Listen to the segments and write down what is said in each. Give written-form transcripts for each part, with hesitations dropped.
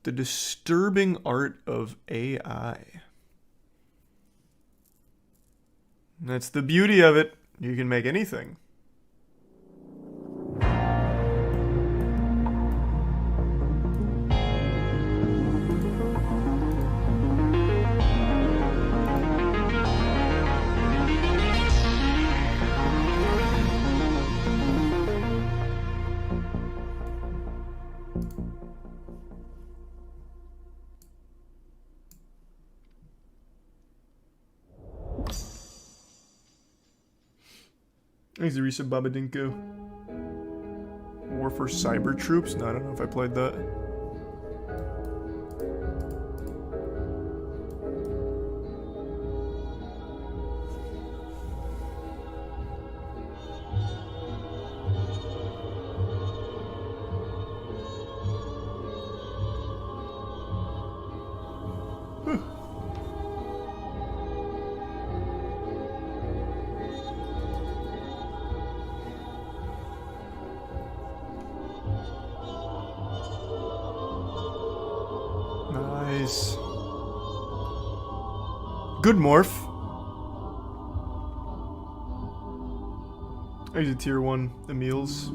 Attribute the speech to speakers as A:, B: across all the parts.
A: The Disturbing Art of AI. That's the beauty of it. You can make anything. Thanks, Arisa Babadinko. War for Cyber Troops? No, I don't know if I played that. Nice. Good morph. Here's a tier 1 Emils.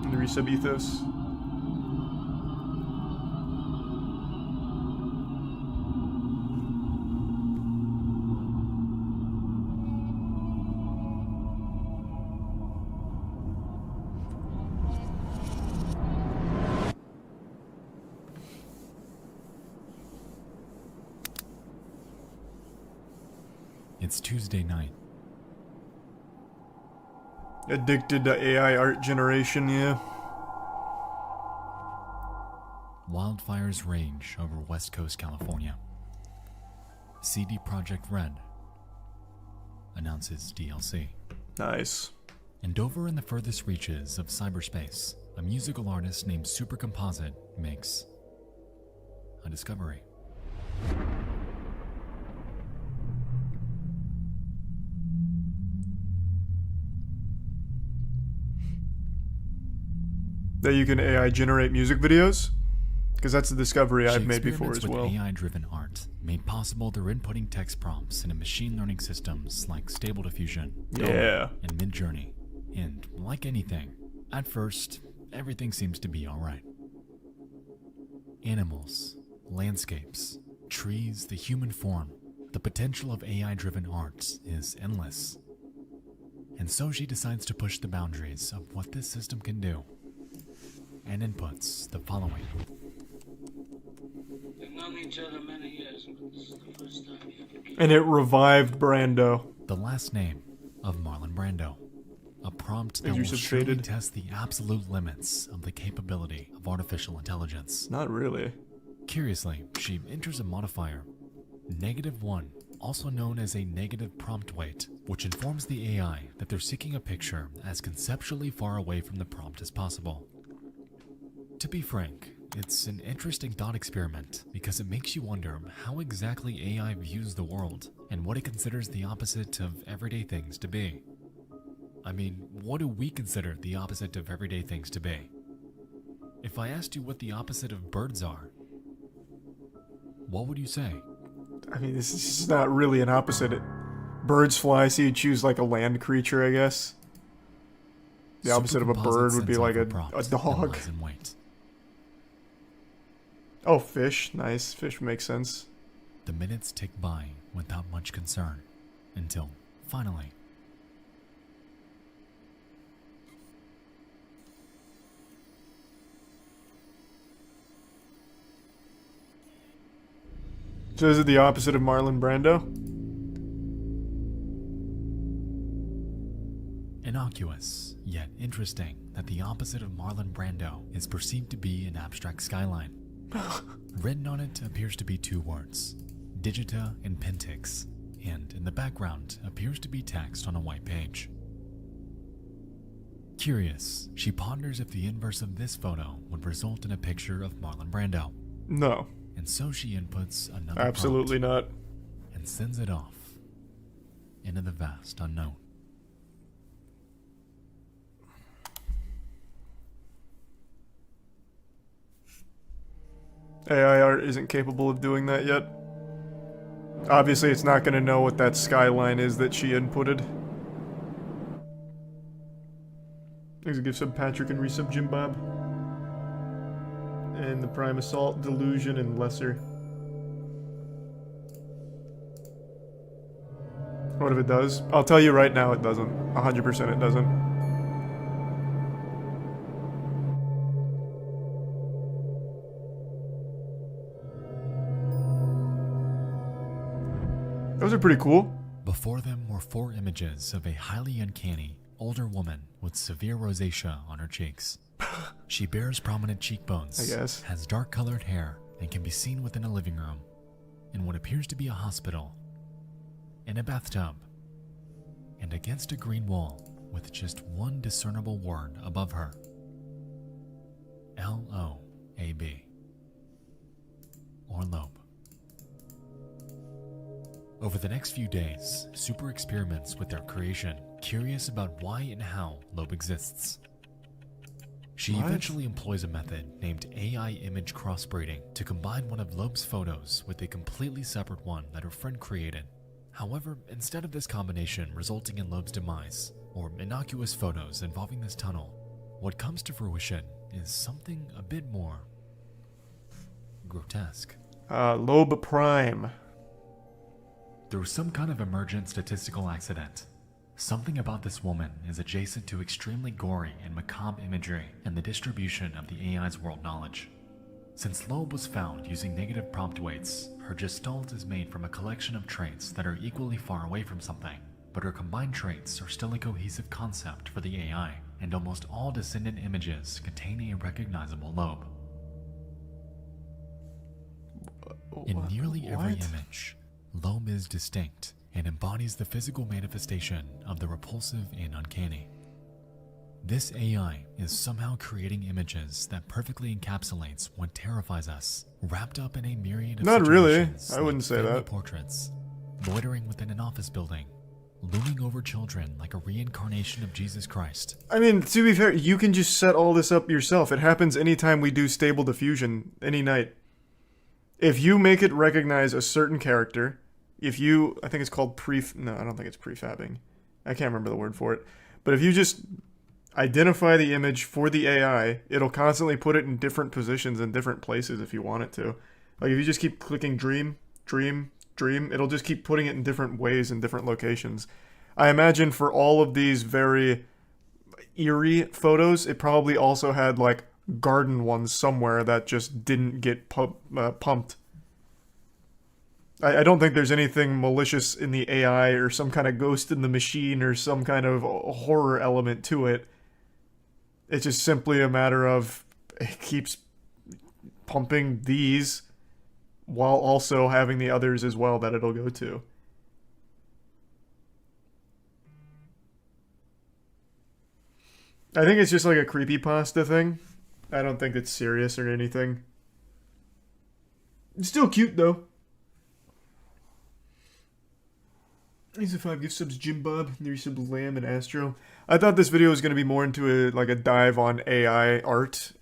A: And the resub ethos.
B: It's Tuesday night.
A: Addicted to AI art generation, yeah.
B: Wildfires rage over West Coast California. CD Projekt Red announces DLC.
A: Nice.
B: And over in the furthest reaches of cyberspace, a musical artist named Supercomposite makes a discovery.
A: That you can AI generate music videos? Because that's a discovery I've made before as well.
B: AI-driven art, made possible through inputting text prompts into machine learning systems like Stable Diffusion,
A: Yeah,
B: and Midjourney. And like anything, at first, everything seems to be alright. Animals, landscapes, trees, the human form, the potential of AI-driven art is endless. And so she decides to push the boundaries of what this system can do, and inputs the following.
C: We've known each other many years, but this is the first time you ever came.
A: and it revived Brando.
B: The last name of Marlon Brando. A prompt that
A: As you
B: will
A: said,
B: surely
A: faded.
B: test the absolute limits of the capability of artificial intelligence.
A: Not really.
B: Curiously, she enters a modifier, -1, also known as a negative prompt weight, which informs the AI that they're seeking a picture as conceptually far away from the prompt as possible. To be frank, it's an interesting thought experiment because it makes you wonder how exactly AI views the world and what it considers the opposite of everyday things to be. I mean, what do we consider the opposite of everyday things to be? If I asked you what the opposite of birds are, what would you say?
A: I mean, this is not really an opposite. Birds fly, so you choose like a land creature, I guess. The opposite of a bird would be like a dog. Oh, fish. Nice. Fish makes sense.
B: The minutes tick by without much concern, until, finally,
A: So is it the opposite of Marlon Brando?
B: innocuous, yet interesting that the opposite of Marlon Brando is perceived to be an abstract skyline. Written on it appears to be 2 words, Digita and Pentix, and in the background appears to be text on a white page. Curious, she ponders if the inverse of this photo would result in a picture of Marlon Brando.
A: No.
B: And so she inputs another
A: Absolutely
B: prompt
A: not.
B: and sends it off into the vast unknown.
A: AI art isn't capable of doing that yet. Obviously, it's not going to know what that skyline is that she inputted. Thanks a gift sub Patrick and resub Jim Bob. And the Prime Assault, Delusion, and Lesser. What if it does? I'll tell you right now it doesn't. 100% it doesn't. Those are pretty cool.
B: Before them were 4 images of a highly uncanny, older woman with severe rosacea on her cheeks. She bears prominent cheekbones,
A: I guess.
B: has dark-colored hair, and can be seen within a living room, in what appears to be a hospital, in a bathtub, and against a green wall with just one discernible word above her. L-O-A-B. Or lobe. Over the next few days, Super experiments with their creation, curious about why and how lobe exists. She eventually employs a method named AI image crossbreeding to combine one of Loeb's photos with a completely separate one that her friend created. However, instead of this combination resulting in Loeb's demise, or innocuous photos involving this tunnel, what comes to fruition is something a bit more grotesque.
A: Loeb Prime.
B: Through some kind of emergent statistical accident, something about this woman is adjacent to extremely gory and macabre imagery in the distribution of the AI's world knowledge. Since Loeb was found using negative prompt weights, her gestalt is made from a collection of traits that are equally far away from something, but her combined traits are still a cohesive concept for the AI, and almost all descendant images contain a recognizable Loeb. In nearly every image, Loeb is distinct and embodies the physical manifestation of the repulsive and uncanny. This AI is somehow creating images that perfectly encapsulates what terrifies us, wrapped up in a myriad of
A: Not really.
B: situations
A: I wouldn't
B: like
A: say
B: family
A: that.
B: portraits, loitering within an office building, looming over children like a reincarnation of Jesus Christ.
A: I mean, to be fair, you can just set all this up yourself. It happens anytime we do stable diffusion, any night. If you make it recognize a certain character, I think it's called no, I don't think it's prefabbing. I can't remember the word for it. But if you just identify the image for the AI, it'll constantly put it in different positions in different places if you want it to. Like if you just keep clicking dream, it'll just keep putting it in different ways in different locations. I imagine for all of these very eerie photos, it probably also had like garden ones somewhere that just didn't get pumped. I don't think there's anything malicious in the AI or some kind of ghost in the machine or some kind of horror element to it. It's just simply a matter of it keeps pumping these while also having the others as well that it'll go to. I think it's just like a creepypasta thing. I don't think it's serious or anything. It's still cute though. These are 5 gift subs, Jim Bob, 3 subs, Lamb, and Astro. I thought this video was going to be more into a dive on AI art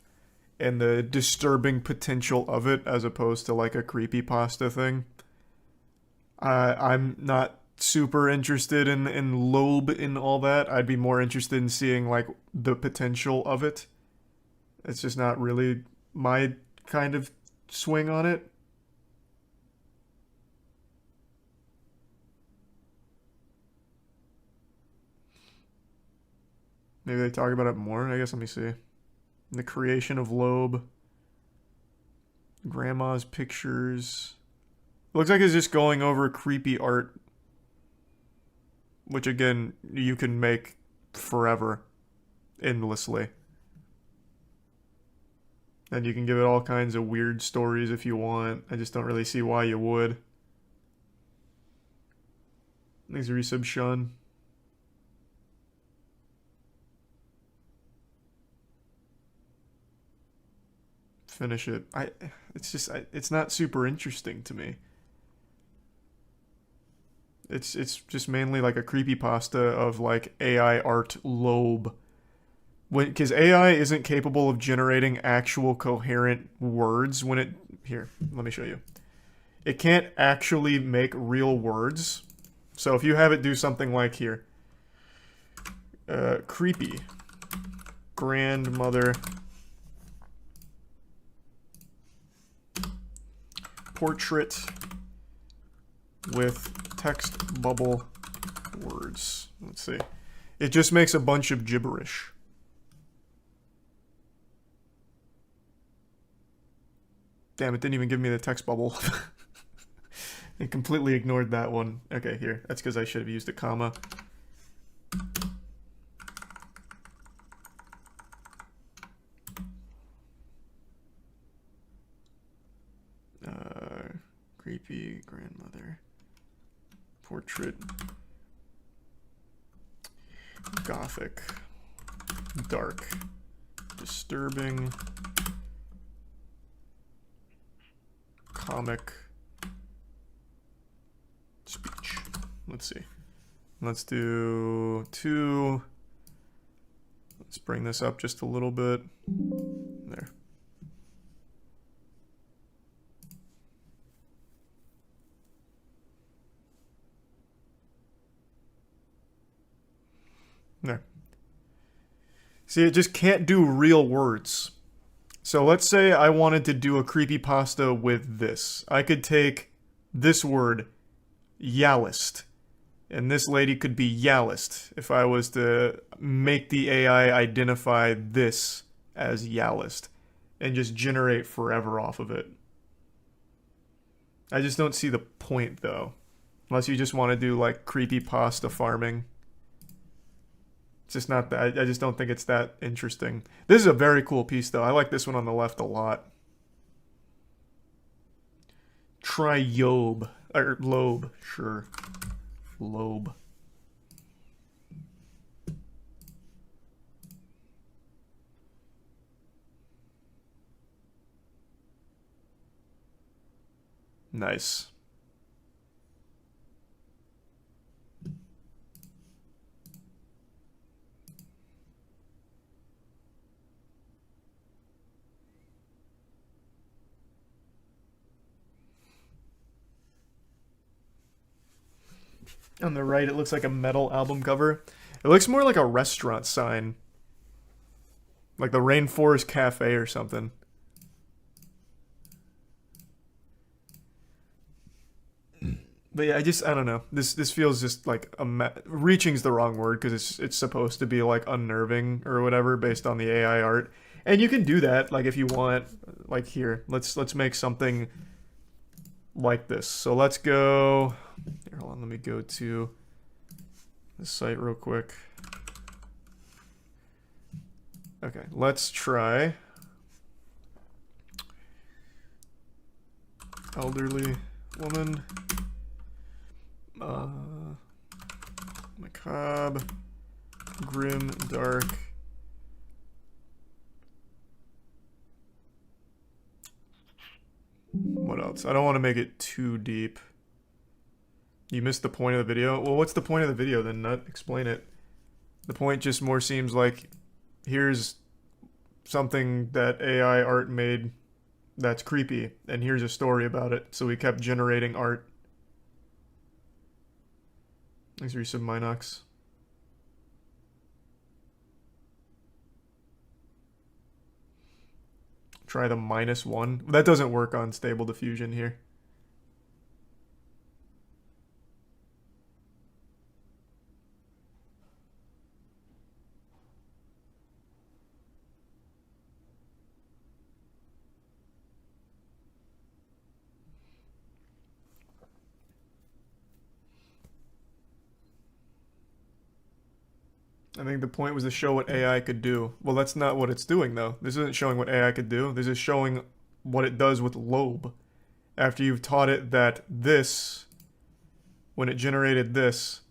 A: and the disturbing potential of it as opposed to like a creepypasta thing. I'm not super interested in Loeb and all that. I'd be more interested in seeing like the potential of it. It's just not really my kind of swing on it. Maybe they talk about it more. I guess let me see. The creation of Loeb. Grandma's pictures. It looks like it's just going over creepy art. Which again, you can make forever. Endlessly. And you can give it all kinds of weird stories if you want. I just don't really see why you would. Thanks for resub, Sean. Finish it. It's not super interesting to me. It's just mainly like a creepypasta of like AI art Loeb. Because AI isn't capable of generating actual coherent words when it... Here, let me show you. It can't actually make real words. So if you have it do something like here. Creepy. Grandmother. Portrait with text bubble words. Let's see. It just makes a bunch of gibberish. Damn, it didn't even give me the text bubble. It completely ignored that one. Okay, here. That's because I should have used a comma. Creepy grandmother. Portrait. Gothic. Dark. Disturbing. Comic. Speech. Let's see. Let's do 2. Let's bring this up just a little bit. There. There. See, it just can't do real words. So let's say I wanted to do a creepypasta with this. I could take this word, Yallist, and this lady could be Yallist if I was to make the AI identify this as Yallist and just generate forever off of it. I just don't see the point, though. Unless you just want to do, like, creepypasta farming. It's just not that. I just don't think it's that interesting. This is a very cool piece, though. I like this one on the left a lot. Triobe. Or lobe. Sure. Lobe. Nice. On the right, it looks like a metal album cover. It looks more like a restaurant sign. Like the Rainforest Cafe or something. But yeah, I don't know. This feels just like reaching's the wrong word because it's supposed to be like unnerving or whatever based on the AI art. And you can do that like if you want. Like here, let's make something like this. So let's go. Here, hold on. Let me go to the site real quick. Okay, let's try elderly woman. Macabre, grim, dark. What else? I don't want to make it too deep. You missed the point of the video? Well, what's the point of the video then, Nut? Explain it. The point just more seems like here's something that AI art made that's creepy, and here's a story about it. So we kept generating art. Thanks for your sub, Minox. Try the -1. That doesn't work on Stable Diffusion here. I think the point was to show what AI could do. Well, that's not what it's doing, though. This isn't showing what AI could do. This is showing what it does with lobe. After you've taught it that this, when it generated this,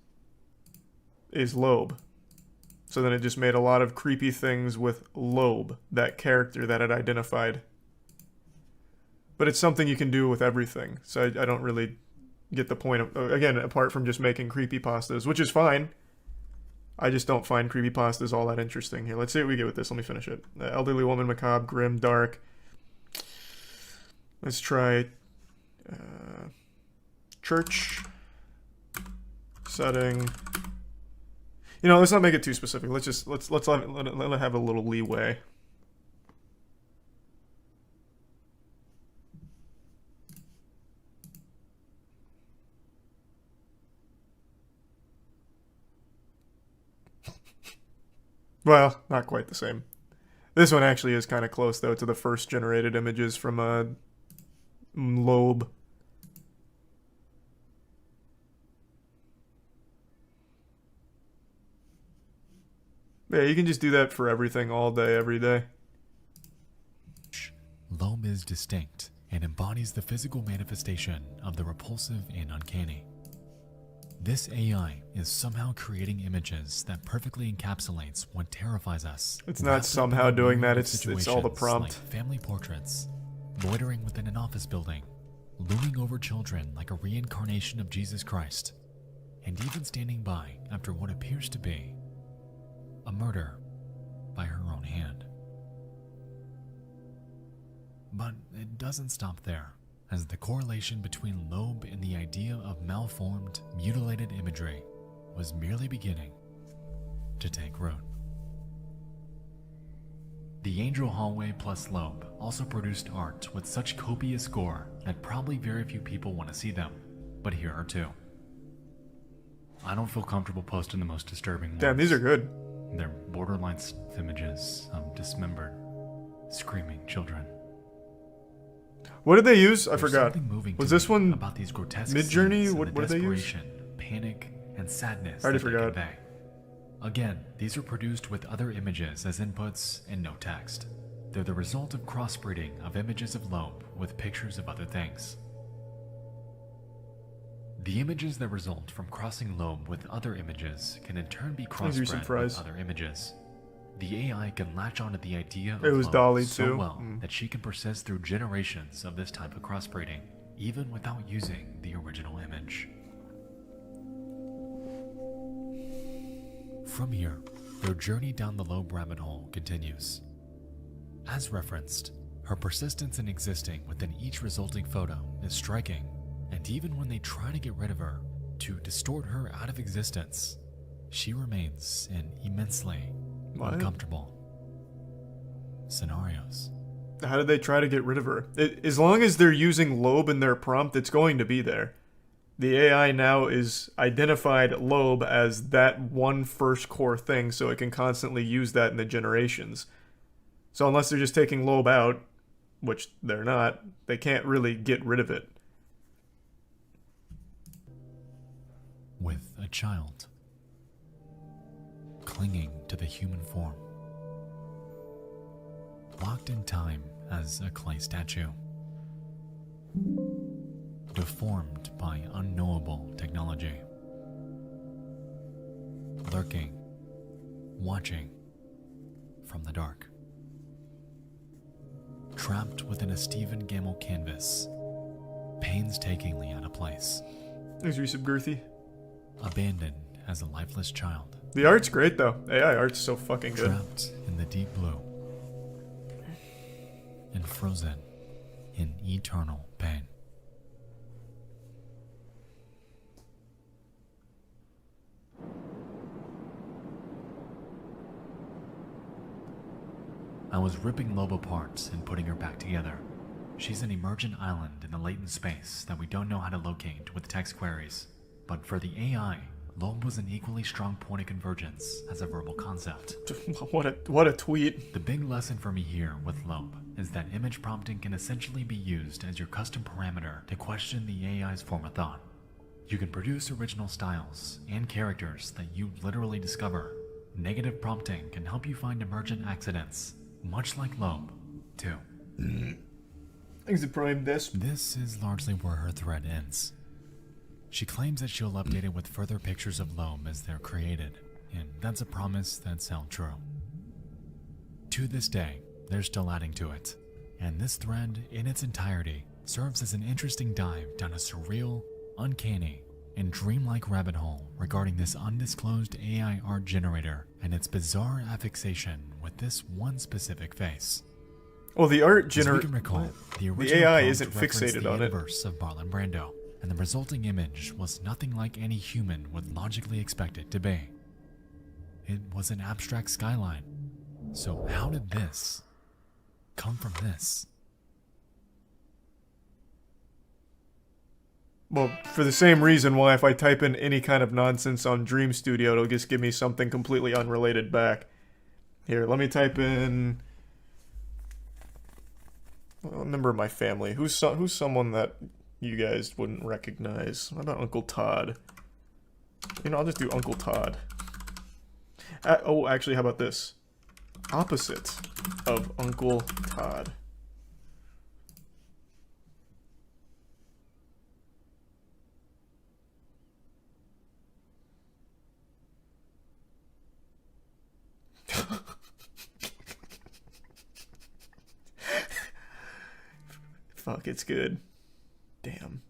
A: is lobe. So then it just made a lot of creepy things with lobe, that character that it identified. But it's something you can do with everything. So I don't really get the point of, again, apart from just making creepypastas, which is fine. I just don't find creepypastas all that interesting. Here, let's see what we get with this. Let me finish it. Elderly woman, macabre, grim, dark. Let's try church setting. You know, let's not make it too specific. Let's let it have a little leeway. Well, not quite the same. This one actually is kind of close, though, to the first generated images from Loeb. Yeah, you can just do that for everything all day, every day.
B: Loeb is distinct and embodies the physical manifestation of the repulsive and uncanny. This AI is somehow creating images that perfectly encapsulates what terrifies us.
A: It's not somehow doing that, it's all the prompt.
B: Like family portraits, loitering within an office building, looming over children like a reincarnation of Jesus Christ, and even standing by after what appears to be a murder by her own hand. But it doesn't stop there, as the correlation between Loeb and the idea of malformed, mutilated imagery was merely beginning to take root. The Angel Hallway plus Loeb also produced art with such copious gore that probably very few people want to see them, but here are two. I don't feel comfortable posting the most disturbing ones.
A: Damn, these are good.
B: They're borderline images of dismembered, screaming children.
A: What did they use? I
B: There's
A: forgot.
B: something moving
A: Was
B: to
A: this
B: me
A: one
B: about these grotesque
A: Mid-Journey?
B: scenes and
A: What
B: the
A: did they use?
B: desperation, panic, and sadness
A: I already
B: that they
A: forgot.
B: convey. Again, these are produced with other images as inputs and no text. They're the result of crossbreeding of images of Loeb with pictures of other things. The images that result from crossing Loeb with other images can in turn be
A: Let's do some
B: crossbred
A: fries.
B: with other images. The AI can latch onto the idea of
A: It was
B: Loeb
A: Dolly,
B: so
A: too.
B: well that she can persist through generations of this type of crossbreeding, even without using the original image. From here, their journey down the Loeb rabbit hole continues. As referenced, her persistence in existing within each resulting photo is striking, and even when they try to get rid of her, to distort her out of existence, she remains in immensely uncomfortable scenarios.
A: How did they try to get rid of her? As long as they're using Loeb in their prompt, it's going to be there. The AI now is identified Loeb as that one first core thing, so it can constantly use that in the generations. So unless they're just taking Loeb out, which they're not, they can't really get rid of it.
B: With a child clinging to the human form, locked in time as a clay statue, deformed by unknowable technology, lurking, watching from the dark, trapped within a Stephen Gamble canvas, painstakingly out of place,
A: Thanks, Resub Girthy.
B: abandoned as a lifeless child,
A: The art's great, though. AI art's so fucking good.
B: trapped in the deep blue, and frozen in eternal pain. I was ripping Loeb apart and putting her back together. She's an emergent island in the latent space that we don't know how to locate with text queries. But for the AI, Loeb was an equally strong point of convergence as a verbal concept.
A: What a tweet.
B: The big lesson for me here with Loeb is that image prompting can essentially be used as your custom parameter to question the AI's form of thought. You can produce original styles and characters that you literally discover. Negative prompting can help you find emergent accidents, much like Loeb, too.
A: Thanks to Prime Disc.
B: This is largely where her thread ends. She claims that she'll update it with further pictures of Loeb as they're created, and that's a promise that's held true. To this day, they're still adding to it, and this thread, in its entirety, serves as an interesting dive down a surreal, uncanny, and dreamlike rabbit hole regarding this undisclosed AI art generator and its bizarre affixation with this one specific face.
A: Well, the art
B: As we
A: generator.
B: can recall, the
A: The
B: original
A: AI
B: prompt
A: isn't
B: referenced
A: fixated
B: the
A: on it.
B: universe of Marlon Brando, and the resulting image was nothing like any human would logically expect it to be. It was an abstract skyline. So how did this come from this?
A: Well, for the same reason why if I type in any kind of nonsense on Dream Studio, it'll just give me something completely unrelated back. Here, let me type in a member of my family. Who's someone that you guys wouldn't recognize? What about Uncle Todd? You know, I'll just do Uncle Todd. Oh, actually, how about this? Opposite of Uncle Todd. Fuck, it's good. Damn.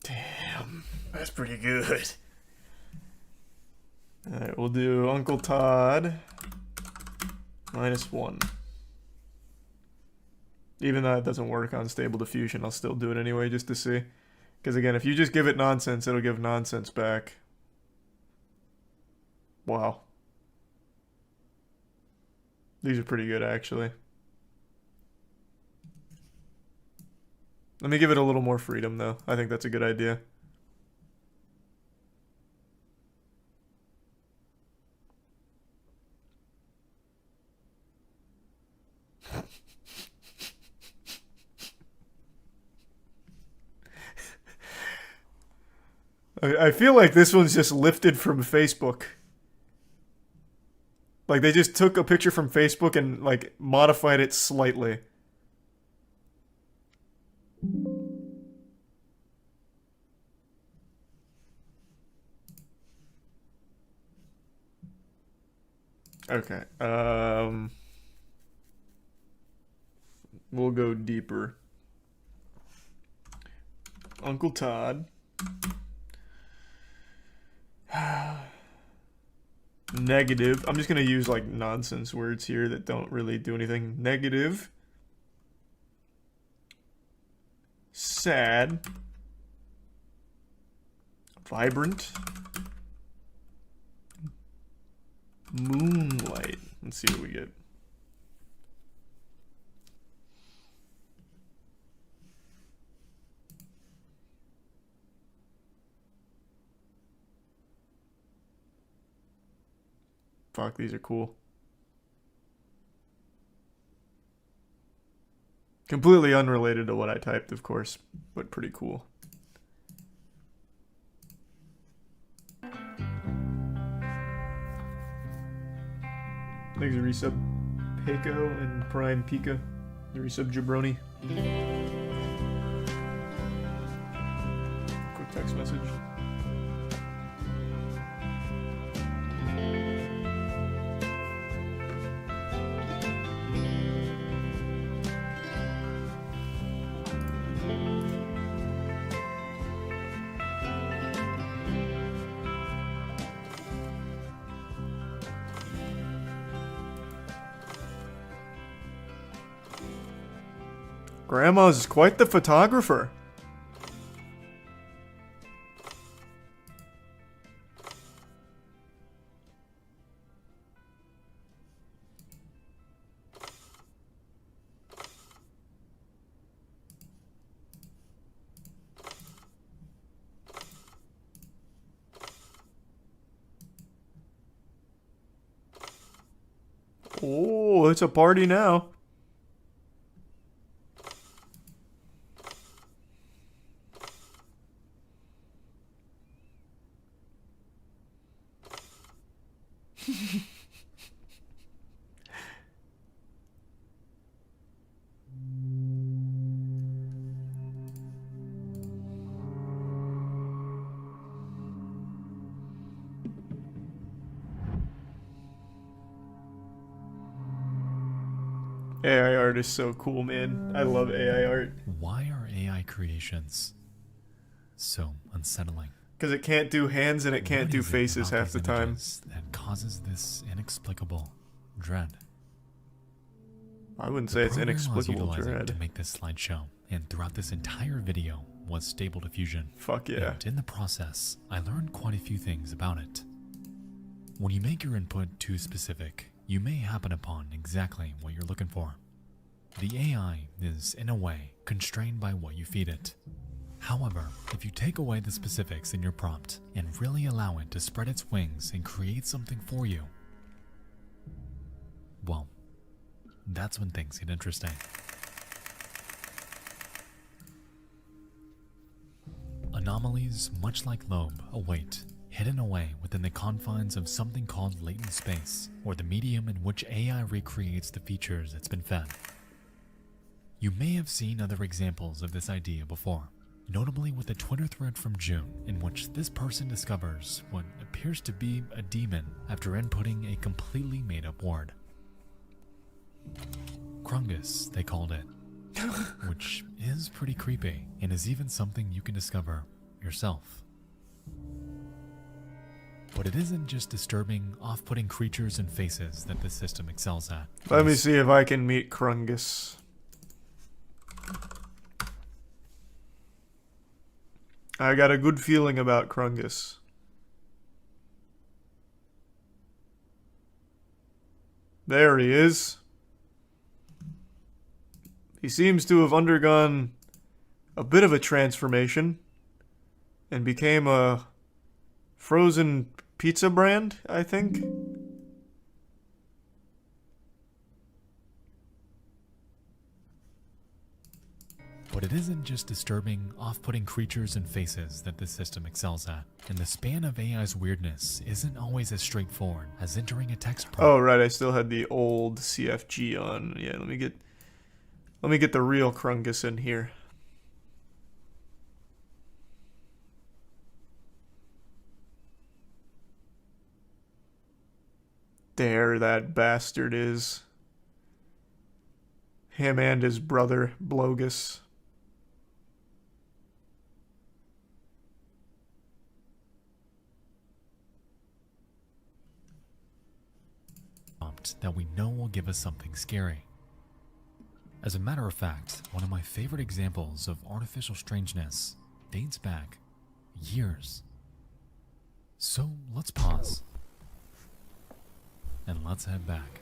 A: Damn. That's pretty good. Alright, we'll do Uncle Todd -1. Even though it doesn't work on Stable Diffusion, I'll still do it anyway just to see. Because again, if you just give it nonsense, it'll give nonsense back. Wow. These are pretty good, actually. Let me give it a little more freedom, though. I think that's a good idea. I feel like this one's just lifted from Facebook. Like, they just took a picture from Facebook and, like, modified it slightly. Okay, we'll go deeper. Uncle Todd. Negative. I'm just gonna use like nonsense words here that don't really do anything. Negative. Sad. Vibrant. Moonlight. Let's see what we get. Fuck, these are cool. Completely unrelated to what I typed, of course, but pretty cool. Thanks a resub Peiko and Prime Pika. The resub Jabroni. Quick text message. Grandma's quite the photographer. Oh, it's a party now. AI art is so cool, man. I love AI art.
B: Why are AI creations so unsettling?
A: Because it can't do hands and it can't
B: What
A: do
B: is it
A: faces
B: about
A: half the
B: these
A: time.
B: images that causes this inexplicable dread?
A: I wouldn't
B: The
A: say it's
B: program I was
A: inexplicable
B: utilizing
A: dread.
B: to make this slideshow and throughout this entire video was Stable Diffusion.
A: Fuck yeah.
B: And in the process, I learned quite a few things about it. When you make your input too specific, you may happen upon exactly what you're looking for. The AI is, in a way, constrained by what you feed it. However, if you take away the specifics in your prompt and really allow it to spread its wings and create something for you, well, that's when things get interesting. Anomalies, much like Loeb, await, hidden away within the confines of something called latent space, or the medium in which AI recreates the features it's been fed. You may have seen other examples of this idea before, notably with a Twitter thread from June in which this person discovers what appears to be a demon after inputting a completely made-up word. Krungus, they called it, which is pretty creepy and is even something you can discover yourself. But it isn't just disturbing, off-putting creatures and faces that this system excels at.
A: Let me see if I can meet Krungus. I got a good feeling about Krungus. There he is. He seems to have undergone a bit of a transformation and became a frozen pizza brand, I think.
B: But it isn't just disturbing, off-putting creatures and faces that this system excels at. And the span of AI's weirdness isn't always as straightforward as entering a text prompt.
A: Oh, right, I still had the old CFG on. Yeah, let me get the real Krungus in here. There that bastard is. Him and his brother, Blogus.
B: That we know will give us something scary. As a matter of fact, one of my favorite examples of artificial strangeness dates back years. So let's pause and let's head back.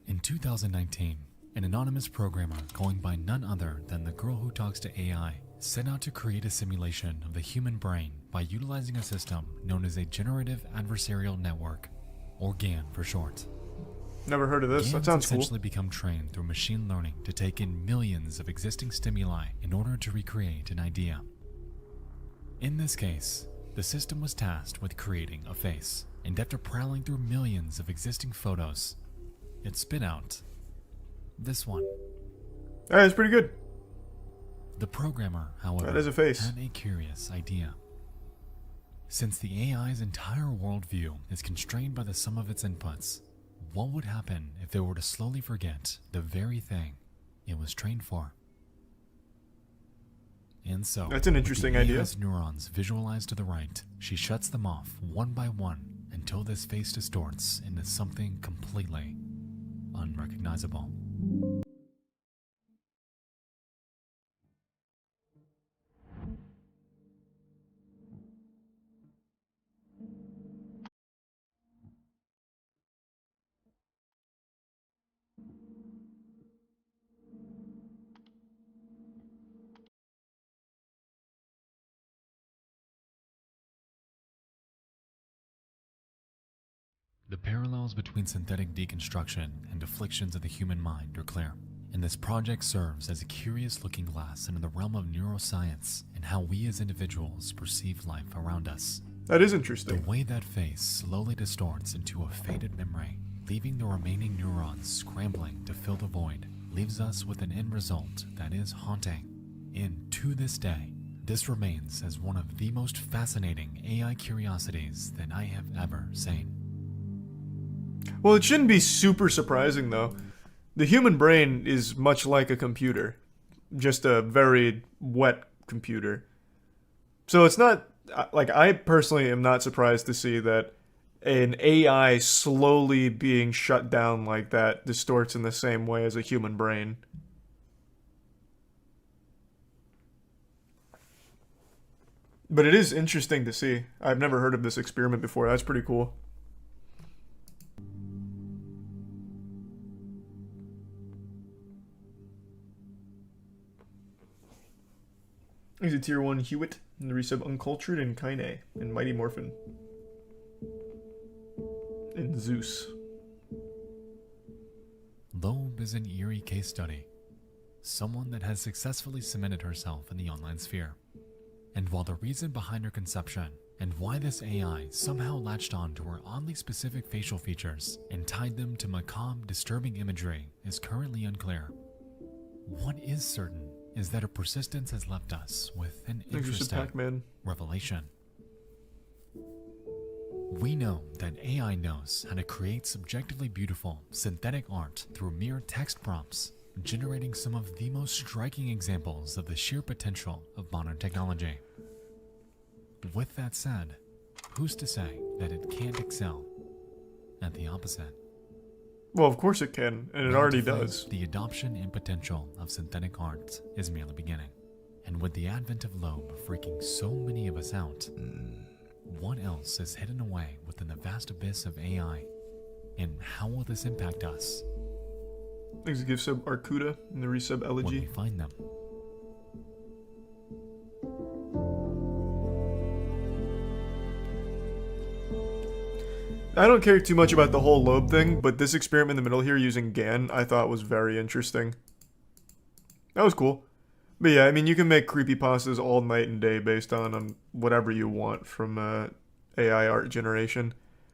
B: In 2019, an anonymous programmer going by none other than the girl who talks to AI set out to create a simulation of the human brain by utilizing a system known as a Generative Adversarial Network, or GAN for short.
A: Never heard of this. That
B: GANs
A: sounds cool.
B: essentially become trained through machine learning to take in millions of existing stimuli in order to recreate an idea. In this case, the system was tasked with creating a face, and after prowling through millions of existing photos, it spit out this one.
A: That's pretty good.
B: The programmer, however,
A: That is a face.
B: had a curious idea. Since the AI's entire worldview is constrained by the sum of its inputs, what would happen if it were to slowly forget the very thing it was trained for? And so,
A: That's an interesting
B: with the
A: idea.
B: AI's neurons visualized to the right, she shuts them off one by one until this face distorts into something completely unrecognizable. The parallels between synthetic deconstruction and afflictions of the human mind are clear, and this project serves as a curious looking glass into the realm of neuroscience and how we as individuals perceive life around us.
A: That is
B: The
A: interesting.
B: way that face slowly distorts into a faded memory leaving the remaining neurons scrambling to fill the void, leaves us with an end result that is haunting. And to this day, this remains as one of the most fascinating AI curiosities that I have ever seen.
A: Well, it shouldn't be super surprising, though. The human brain is much like a computer, just a very wet computer. So it's not, like, I personally am not surprised to see that an AI slowly being shut down like that distorts in the same way as a human brain. But it is interesting to see. I've never heard of this experiment before. That's pretty cool. He's a tier 1 Hewitt, and the resub Uncultured, and Kaine, and Mighty Morphin. And Zeus.
B: Loeb is an eerie case study. Someone that has successfully cemented herself in the online sphere. And while the reason behind her conception and why this AI somehow latched on to her oddly specific facial features and tied them to macabre, disturbing imagery is currently unclear, what is certain is that her persistence has left us with an interesting revelation. We know that AI knows how to create subjectively beautiful synthetic art through mere text prompts, generating some of the most striking examples of the sheer potential of modern technology. With that said, who's to say that it can't excel at the opposite?
A: Well, of course it can, and it already does.
B: The adoption and potential of synthetic art is merely beginning. And with the advent of Loeb freaking so many of us out, what else is hidden away within the vast abyss of AI? And how will this impact us?
A: Thanks to give sub Arcuda and the resub
B: When
A: Elegy.
B: we find them.
A: I don't care too much about the whole Loeb thing, but this experiment in the middle here using GAN I thought was very interesting. That was cool. But yeah, I mean, you can make creepypastas all night and day based on whatever you want from AI art generation.